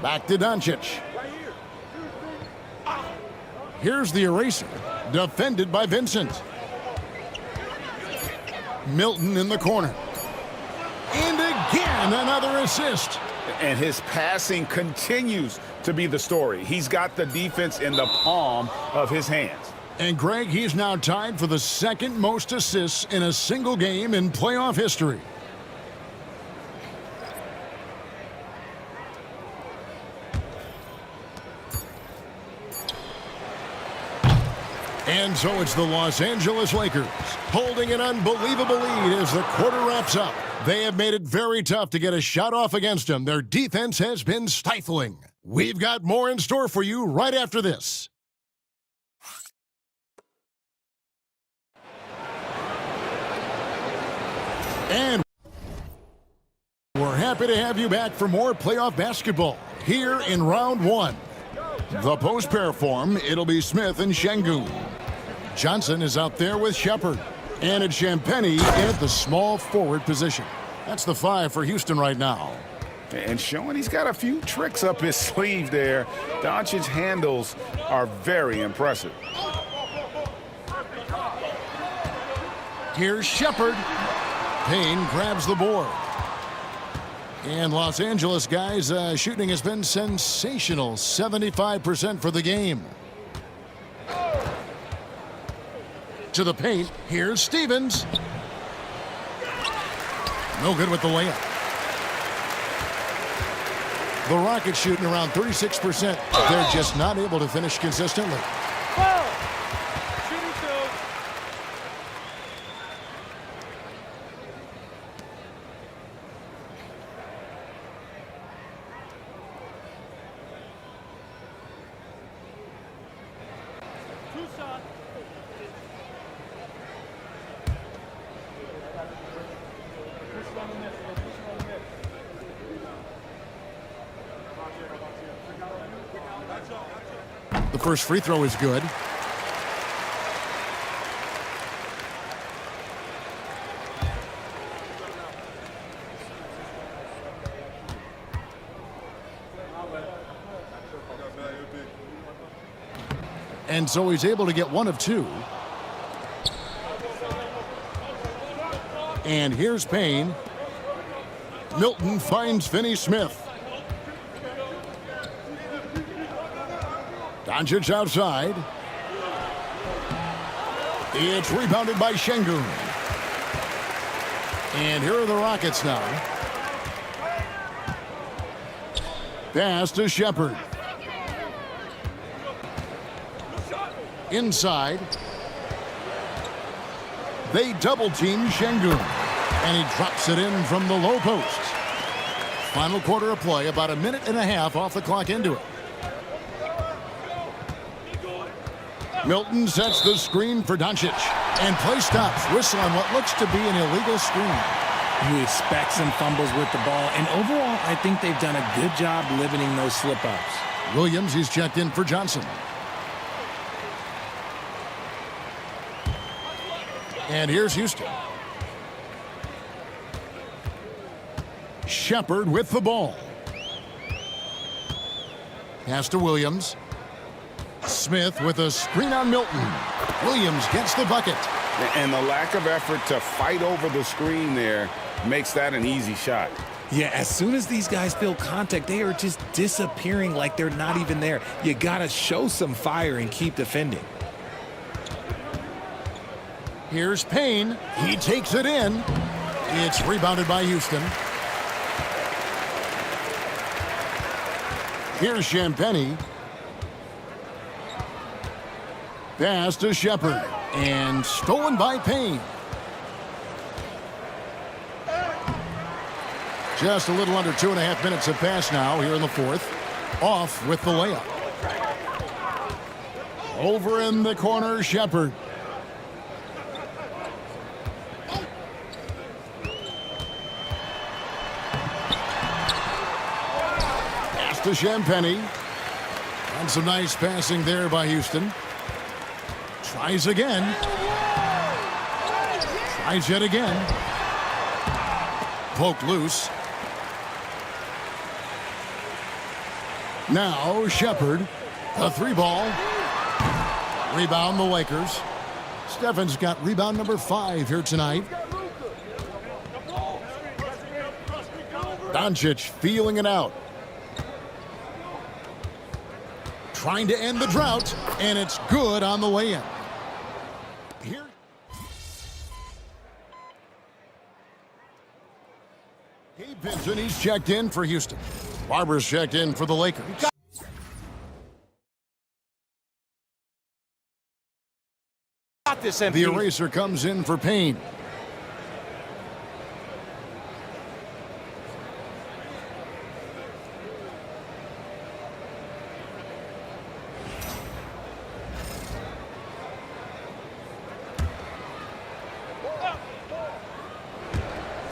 Back to Doncic. Here's the eraser. Defended by Vincent. Milton in the corner. And again, another assist. And his passing continues to be the story. He's got the defense in the palm of his hands. And Greg, he's now tied for the 2nd most assists in a single game in playoff history. And so it's the Los Angeles Lakers holding an unbelievable lead as the quarter wraps up. They have made it very tough to get a shot off against them. Their defense has been stifling. We've got more in store for you right after this. And we're happy to have you back for more playoff basketball here in round 1. The post pair form, it'll be Smith and Şengün. Johnson is out there with Shepard. And it's Champagnie in at the small forward position. That's the 5 for Houston right now. And showing he's got a few tricks up his sleeve there. Doncic's handles are very impressive. Here's Shepard. Payne grabs the board. And Los Angeles, guys, shooting has been sensational. 75% for the game. To the paint. Here's Stevens. No good with the layup. The Rockets shooting around 36%. They're just not able to finish consistently. The first free throw is good. And so he's able to get one of two. And here's Payne. Milton finds Finney-Smith. Doncic outside. It's rebounded by Şengün. And here are the Rockets now. Pass to Shepherd. Inside. They double-team Şengün. And he drops it in from the low post. Final quarter of play, about a minute and a half off the clock into it. Milton sets the screen for Doncic. And play stops. Whistle on what looks to be an illegal screen. You expect some fumbles with the ball. And overall, I think they've done a good job limiting those slip-ups. Williams, he's checked in for Johnson. And here's Houston. Shepherd with the ball. Pass to Williams. Smith with a screen on Milton. Williams gets the bucket. And the lack of effort to fight over the screen there makes that an easy shot. Yeah, as soon as these guys feel contact, they are just disappearing like they're not even there. You got to show some fire and keep defending. Here's Payne. He takes it in. It's rebounded by Houston. Here's Champagnie. Pass to Shepherd. And stolen by Payne. Just a little under 2.5 minutes have passed now here in the fourth. Off with the layup. Over in the corner, Shepherd. Pass to Champagnie. And some nice passing there by Houston. Tries again. Tries yet again. Poked loose. Now Shepherd. A three ball. Rebound the Lakers. Stephens got rebound number 5 here tonight. Doncic feeling it out. Trying to end the drought. And it's good on the way in. Here. Gabe Vincent, he's checked in for Houston. Barber's checked in for the Lakers. Got this, MP. The eraser comes in for Payne.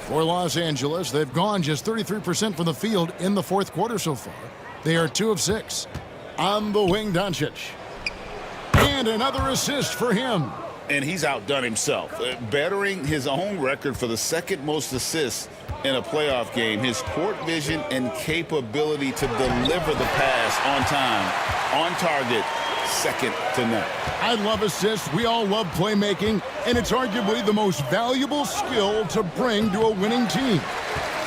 For Los Angeles, they've gone just 33% from the field in the fourth quarter so far. They are 2 of 6. On the wing, Doncic. And another assist for him. And he's outdone himself, bettering his own record for the second most assists in a playoff game. His court vision and capability to deliver the pass on time, on target, second to none. I love assists. We all love playmaking, and it's arguably the most valuable skill to bring to a winning team.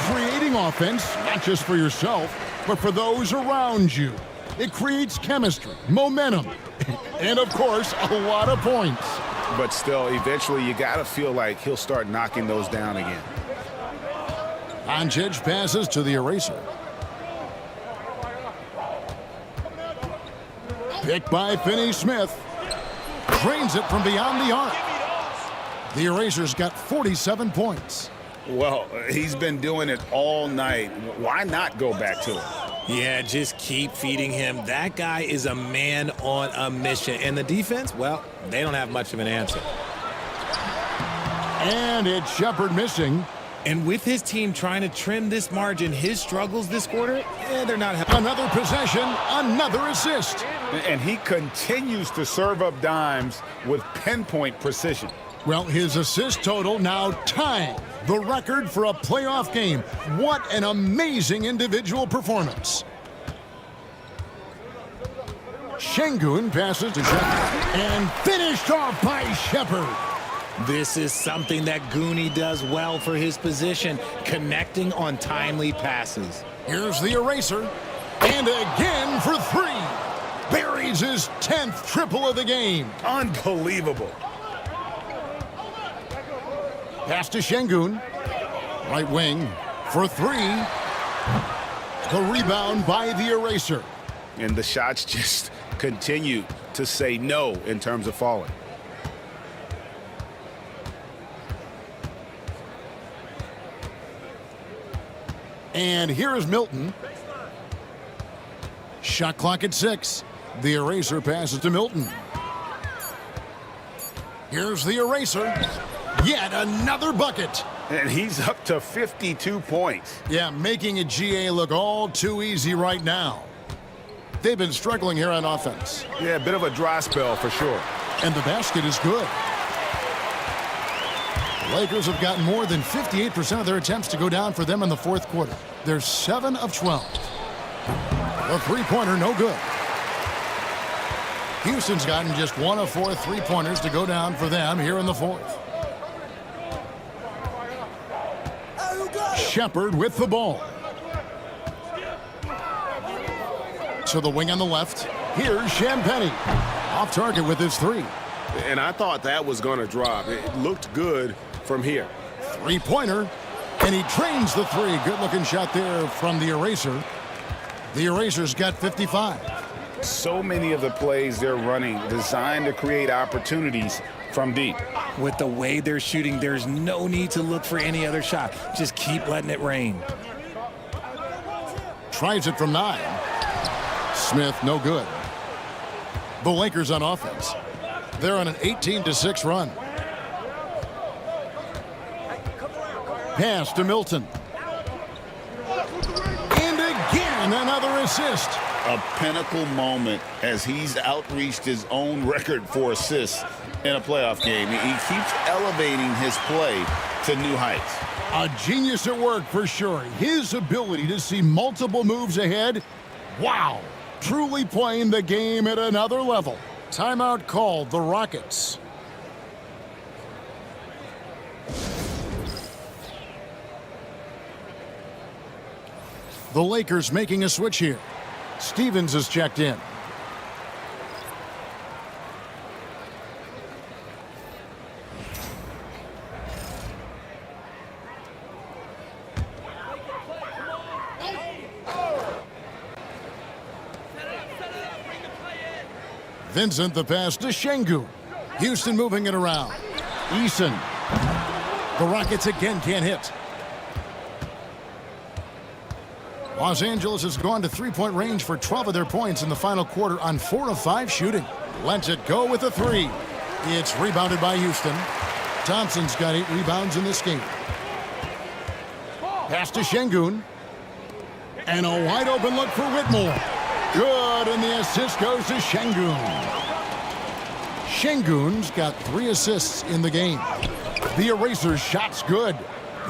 creating offense, not just for yourself, but for those around you. It creates chemistry, momentum, and of course, a lot of points. But still, eventually you got to feel like he'll start knocking those down again. Doncic passes to the eraser. Picked by Finney-Smith. Drains it from beyond the arc. The eraser's got 47 points. Well, he's been doing it all night. Why not go back to it? Yeah, just keep feeding him. That guy is a man on a mission. And the defense, well, they don't have much of an answer. And it's Shepherd missing. And with his team trying to trim this margin, his struggles this quarter, they're not helping. Another possession, another assist. And he continues to serve up dimes with pinpoint precision. Well, his assist total now tying the record for a playoff game. What an amazing individual performance. Şengün passes to Shepherd and finished off by Shepherd. This is something that Goonie does well for his position, connecting on timely passes. Here's the eraser, and again for three. Buries his 10th triple of the game. Unbelievable. Pass to Şengün. Right wing for three. The rebound by the eraser. And the shots just continue to say no in terms of falling. And here is Milton. Shot clock at 6. The eraser passes to Milton. Here's the eraser. Yet another bucket. And he's up to 52 points. Yeah, making a GA look all too easy right now. They've been struggling here on offense. Yeah, a bit of a dry spell for sure. And the basket is good. The Lakers have gotten more than 58% of their attempts to go down for them in the fourth quarter. They're 7 of 12. The three-pointer, no good. Houston's gotten just 1 of 4 three-pointers to go down for them here in the fourth. Shepherd with the ball. To the wing on the left. Here's Champagnie. Off target with his three. And I thought that was going to drop. It looked good from here. Three-pointer. And he trains the three. Good-looking shot there from the eraser. The eraser's got 55. So many of the plays they're running designed to create opportunities from deep. With the way they're shooting, there's no need to look for any other shot. Just keep letting it rain. Tries it from 9. Smith, no good. The Lakers on offense. They're on an 18-6 run. Pass to Milton. And again, another assist. A pinnacle moment as he's outreached his own record for assists in a playoff game. He keeps elevating his play to new heights. A genius at work for sure. His ability to see multiple moves ahead. Wow. Truly playing the game at another level. Timeout called the Rockets. The Lakers making a switch here. Stevens is checked in. Vincent the pass to Şengün. Houston moving it around. Eason. The Rockets again can't hit. Los Angeles has gone to three-point range for 12 of their points in the final quarter on 4 of 5 shooting. Lets it go with a three. It's rebounded by Houston. Thompson's got 8 rebounds in this game. Pass to Şengün. And a wide open look for Whitmore. Good, and the assist goes to Şengün. Şengün's got 3 assists in the game. The eraser shot's good.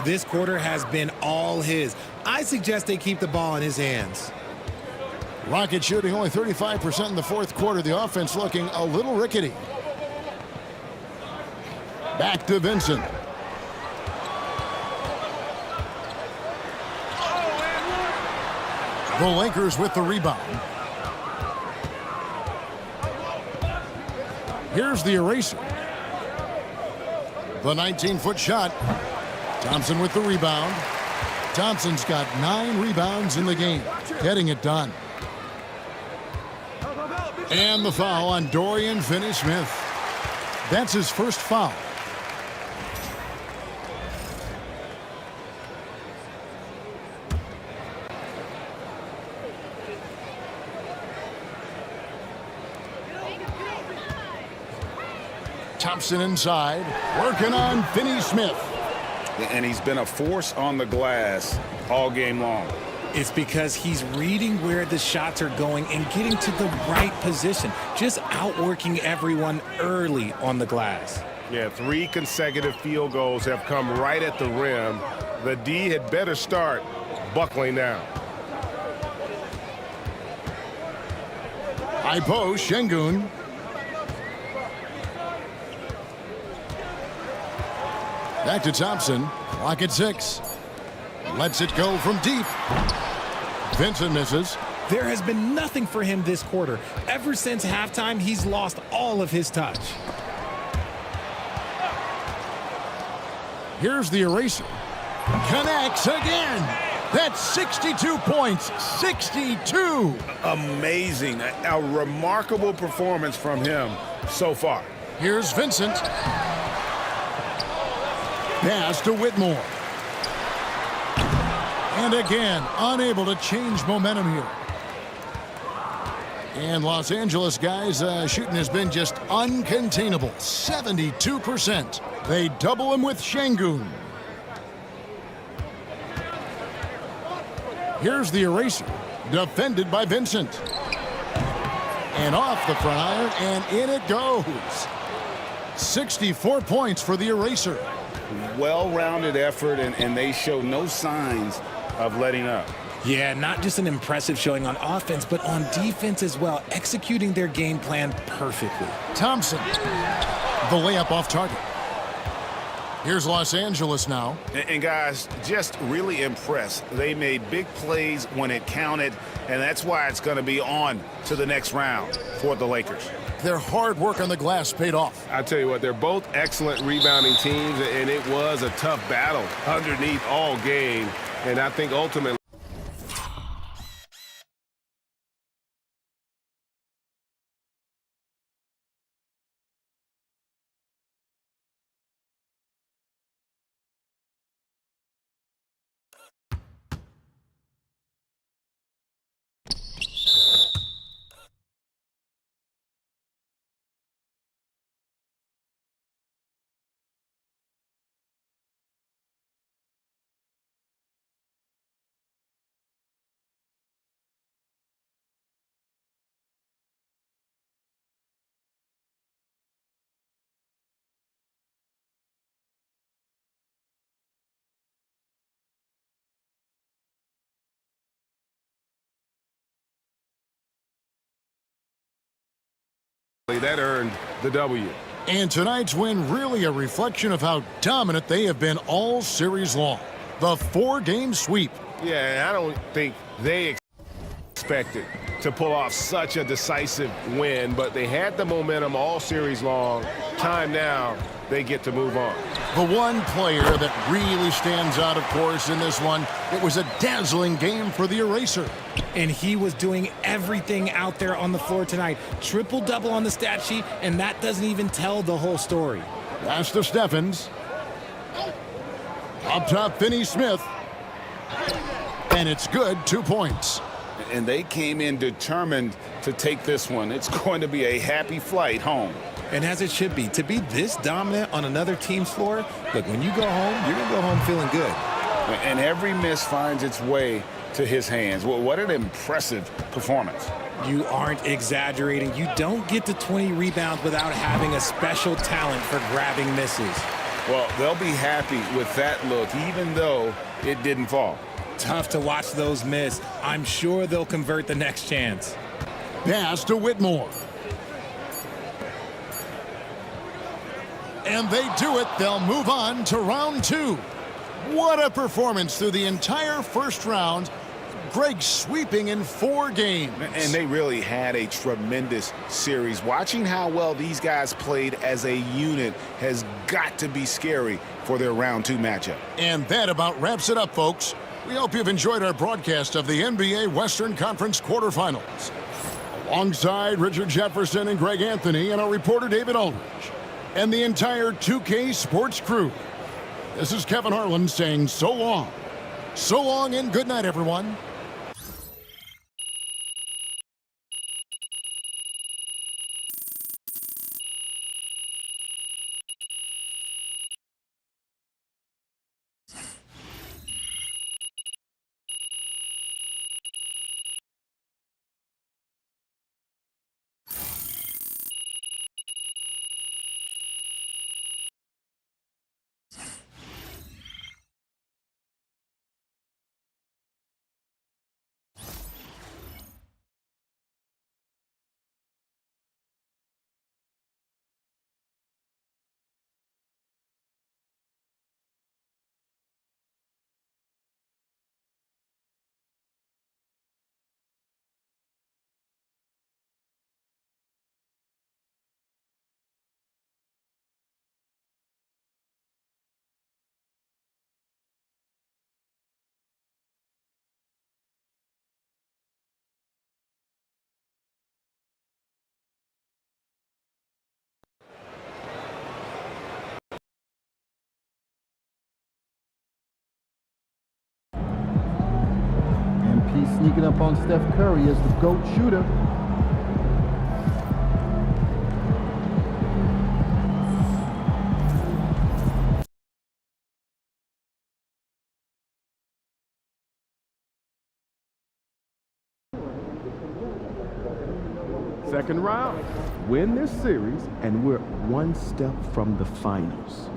This quarter has been all his. I suggest they keep the ball in his hands. Rockets shooting only 35% in the fourth quarter. The offense looking a little rickety. Back to Vincent. The Lakers with the rebound. Here's the eraser. The 19-foot shot. Thompson with the rebound. Thompson's got 9 rebounds in the game, getting it done. And the foul on Dorian Finney-Smith. That's his first foul. Thompson inside, working on Finney-Smith. And he's been a force on the glass all game long. It's because he's reading where the shots are going and getting to the right position, just outworking everyone early on the glass. Yeah, 3 consecutive field goals have come right at the rim. The D had better start buckling down. Ipo Şengün. Back to Thompson. Clock at 6. Lets it go from deep. Vincent misses. There has been nothing for him this quarter. Ever since halftime, he's lost all of his touch. Here's the eraser. Connects again. That's 62 points. 62. Amazing. A remarkable performance from him so far. Here's Vincent. Pass to Whitmore. And again, unable to change momentum here. And Los Angeles guys, shooting has been just uncontainable. 72%. They double him with Şengün. Here's the eraser. Defended by Vincent. And off the front iron, and in it goes. 64 points for the eraser. Well-rounded effort, and they show no signs of letting up. Yeah, not just an impressive showing on offense, but on defense as well, executing their game plan perfectly. Thompson, the layup off target. Here's Los Angeles now. And guys, just really impressed. They made big plays when it counted, and that's why it's going to be on to the next round for the Lakers. Their hard work on the glass paid off. I tell you what, they're both excellent rebounding teams, and it was a tough battle underneath all game. And I think ultimately, that earned the W. And tonight's win really a reflection of how dominant they have been all series long. The 4-game sweep. Yeah, and I don't think they expected to pull off such a decisive win, but they had the momentum all series long. Time now, they get to move on. The one player that really stands out, of course, in this one, it was a dazzling game for the eraser. And he was doing everything out there on the floor tonight. Triple-double on the stat sheet, and that doesn't even tell the whole story. Pass to Stephens. Up top, Finney-Smith. And it's good, 2 points. And they came in determined to take this one. It's going to be a happy flight home. And as it should be, to be this dominant on another team's floor, look, when you go home, you're going to go home feeling good. And every miss finds its way to his hands. Well, what an impressive performance. You aren't exaggerating. You don't get to 20 rebounds without having a special talent for grabbing misses. Well, they'll be happy with that look, even though it didn't fall. Tough to watch those miss. I'm sure they'll convert the next chance. Pass to Whitmore. And they do it. They'll move on to round 2. What a performance through the entire first round. Greg sweeping in 4 games. And they really had a tremendous series. Watching how well these guys played as a unit has got to be scary for their round 2 matchup. And that about wraps it up, folks. We hope you've enjoyed our broadcast of the NBA Western Conference quarterfinals. Alongside Richard Jefferson and Greg Anthony and our reporter David Aldridge and the entire 2K Sports crew, this is Kevin Harlan saying so long. So long and good night, everyone. He's sneaking up on Steph Curry as the GOAT shooter. Second round. Win this series, and we're 1 step from the finals.